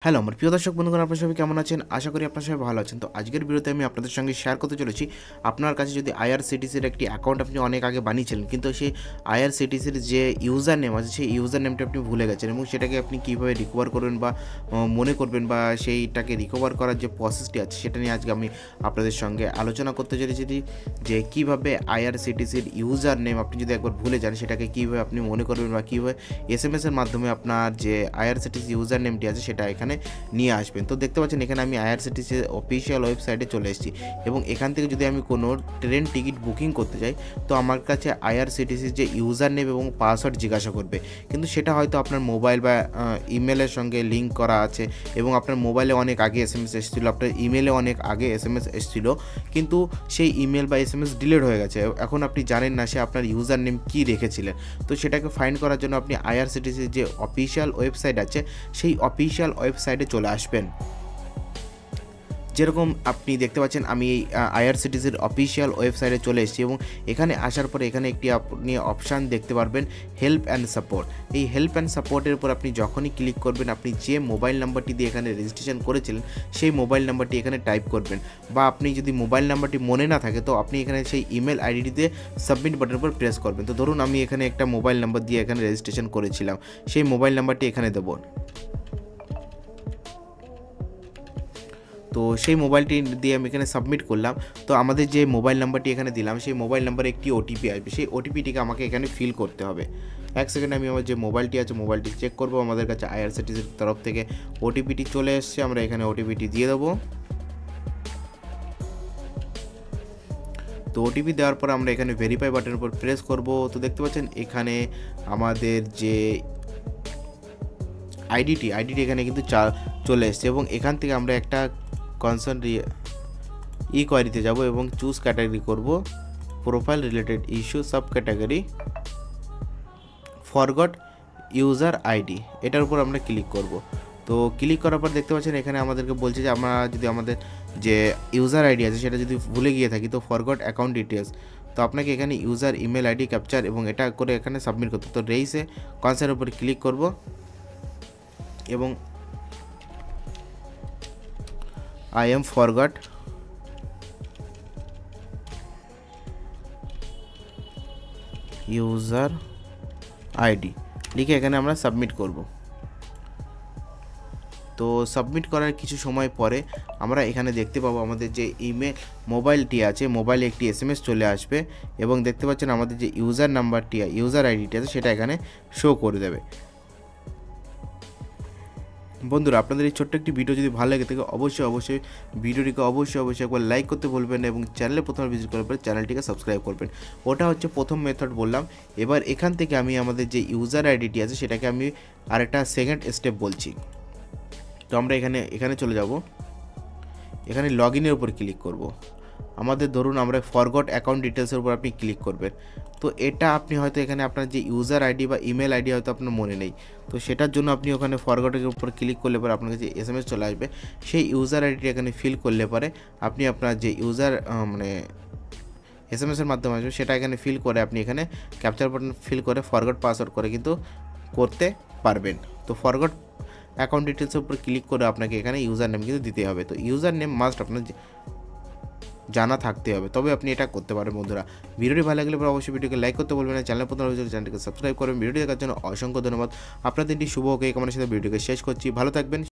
Hello আমার প্রিয় দর্শক বন্ধুগণ, আপনারা সবাই কেমন আছেন? আশা করি আপনারা সবাই ভালো আছেন। তো আজকের ভিডিওতে আমি আপনাদের সঙ্গে শেয়ার করতে চলেছি, আপনার কাছে যদি আইআরসিটিসির একটি অ্যাকাউন্ট আপনি অনেক আগে বানিয়েছিলেন, কিন্তু সেই আইআরসিটিসির যে ইউজার নেম আছে সেই ইউজার নেমটা আপনি ভুলে গেছেন এবং সেটাকে আপনি কীভাবে রিকভার করবেন বা মনে করবেন বা সেইটাকে রিকভার করার যে প্রসেসটি আছে সেটা নিয়ে আজকে আমি আপনাদের সঙ্গে আলোচনা করতে চলেছি যে কীভাবে আইআরসিটিসির ইউজার নেম আপনি যদি একবার ভুলে যান সেটাকে কীভাবে আপনি মনে করবেন বা কীভাবে এসএমএসের মাধ্যমে আপনার যে আইআরসিটিসি ইউজার নেমটি আছে সেটা এখানে নিয়ে আসবেন। তো দেখতে পাচ্ছেন এখানে আমি আইআরসিটিসি অফিসিয়াল ওয়েবসাইটে চলে এসেছি এবং এখান থেকে যদি আমি কোনো ট্রেন টিকিট বুকিং করতে চাই তো আমার কাছে আইআরসিটিসির যে ইউজার নেম এবং পাসওয়ার্ড জিজ্ঞাসা করবে, কিন্তু সেটা হয়তো আপনার মোবাইল বা ইমেলের সঙ্গে লিঙ্ক করা আছে এবং আপনার মোবাইলে অনেক আগে এসএমএস এসেছিলো, আপনার ইমেলে অনেক আগে এসএমএস এসেছিলো, কিন্তু সেই ইমেল বা এসএমএস ডিলিট হয়ে গেছে। এখন আপনি জানেন না সে আপনার ইউজার নেম কী রেখেছিলেন। তো সেটাকে ফাইন্ড করার জন্য আপনি আইআরসিটিসির যে অফিসিয়াল ওয়েবসাইট আছে সেই অফিসিয়াল ওয়েবসাইটে চলে আসবেন। যেরকম আপনি দেখতে পাচ্ছেন আমি এই আইআরসিটিসির অফিসিয়াল ওয়েবসাইটে চলে এসেছি এবং এখানে আসার পরে এখানে একটি আপনি অপশান দেখতে পারবেন হেল্প অ্যান্ড সাপোর্ট। এই হেল্প অ্যান্ড সাপোর্টের উপর আপনি যখনই ক্লিক করবেন আপনি যে মোবাইল নাম্বারটি দিয়ে এখানে রেজিস্ট্রেশন করেছিলেন সেই মোবাইল নাম্বারটি এখানে টাইপ করবেন, বা আপনি যদি মোবাইল নাম্বারটি মনে না থাকে তো আপনি এখানে সেই ইমেল আইডিতে সাবমিট বাটনের উপর প্রেস করবেন। তো ধরুন আমি এখানে একটা মোবাইল নাম্বার দিয়ে এখানে রেজিস্ট্রেশন করেছিলাম, সেই মোবাইল নাম্বারটি এখানে দেবো। তো সেই মোবাইলটি দিয়ে আমি এখানে সাবমিট করলাম। তো আমাদের যে মোবাইল নাম্বারটি এখানে দিলাম সেই মোবাইল নাম্বারে একটি ওটিপি আসবে, সেই ওটিপিটিকে আমাকে এখানে ফিল করতে হবে। এক সেকেন্ড আমি আমার যে মোবাইলটি আছে মোবাইলটি চেক করব, আমাদের কাছে আইআরসিটিসির তরফ থেকে ওটিপিটি চলে এসছে, আমরা এখানে ওটিপিটি দিয়ে দেবো। তো ওটিপি দেওয়ার পর আমরা এখানে ভেরিফাই বাটনের উপর প্রেস করব। তো দেখতে পাচ্ছেন এখানে আমাদের যে আইডিটি এখানে কিন্তু চলে এসছে এবং এখান থেকে আমরা একটা কনসার্ন কোয়ারিতে যাব এবং চুজ ক্যাটাগরি করব profile related issue, sub category forgot user ID, এটার উপর আমরা ক্লিক করব। তো ক্লিক করার পর দেখতে পাচ্ছেন এখানে আমাদেরকে বলছে যে আমরা যদি আমাদের যে ইউজার আইডি আছে সেটা যদি ভুলে গিয়ে থাকি তো ফরগট অ্যাকাউন্ট ডিটেলস, তো আপনাকে এখানে ইউজার ইমেল আইডি ক্যাপচার এবং এটা করে এখানে সাবমিট করতে। তো রেইসে কনসার্নের উপর ক্লিক করব এবং I am forgot user ID লিখে এখানে আমরা সাবমিট করব। তো সাবমিট করার কিছু সময় পরে আমরা এখানে দেখতে পাবো আমাদের যে ইমেল মোবাইলটি আছে মোবাইলে একটি এসএমএস চলে আসবে এবং দেখতে পাচ্ছেন আমাদের যে ইউজার নাম্বারটি ইউজার আইডিটি আছে সেটা এখানে শো করে দেবে। বন্ধুরা, আপনাদের এই ছোট্ট একটি ভিডিও যদি ভালো লাগে থাকে অবশ্যই ভিডিওটিকে অবশ্যই একবার লাইক করতে ভুলবেন না এবং চ্যানেলে প্রথমে ভিজিট করার পরে চ্যানেলটিকে সাবস্ক্রাইব করবেন। ওটা হচ্ছে প্রথম মেথড বললাম। এবার এখান থেকে আমি আমাদের যে ইউজার আইডিটি আছে সেটাকে আমি আরেকটা সেকেন্ড স্টেপ বলছি। তো আমরা এখানে চলে যাব, এখানে লগ ইনের উপর ক্লিক করব। আমাদের ধরুন আমরা ফরগট অ্যাকাউন্ট ডিটেলসের উপর আপনি ক্লিক করবেন। তো এটা আপনি হয়তো এখানে আপনার যে ইউজার আইডি বা ইমেল আইডি হয়তো আপনার মনে নেই, তো সেটার জন্য আপনি ওখানে ফরগটের উপর ক্লিক করলে পরে আপনার কাছে এসএমএস চলে আসবে, সেই ইউজার আইডিটি এখানে ফিল করলে পরে আপনি আপনার যে ইউজার এসএমএসের মাধ্যমে আসবে সেটা এখানে ফিল করে আপনি এখানে ক্যাপচার বাটন ফিল করে ফরগট পাসওয়ার্ড করে কিন্তু করতে পারবেন। তো ফরগট অ্যাকাউন্ট ডিটেলসের উপর ক্লিক করে আপনাকে এখানে ইউজার নেম কিন্তু দিতে হবে। তো ইউজার নেম মাস্ট আপনার জানা থাকতে হবে, তবে আপনি এটা করতে পারেন। বন্ধুরা, ভিডিওটি ভালো লাগলে অবশ্যই ভিডিওকে লাইক করতে বলবেন না, চ্যানেল প্রথম চ্যানেলটিকে সাবস্ক্রাইব করবেন। ভিডিওটি দেখার জন্য অসংখ্য ধন্যবাদ। আপনাদের দিনটি শুভ হোক এই কামনার সাথে ভিডিওকে শেষ করছি। ভালো থাকবেন।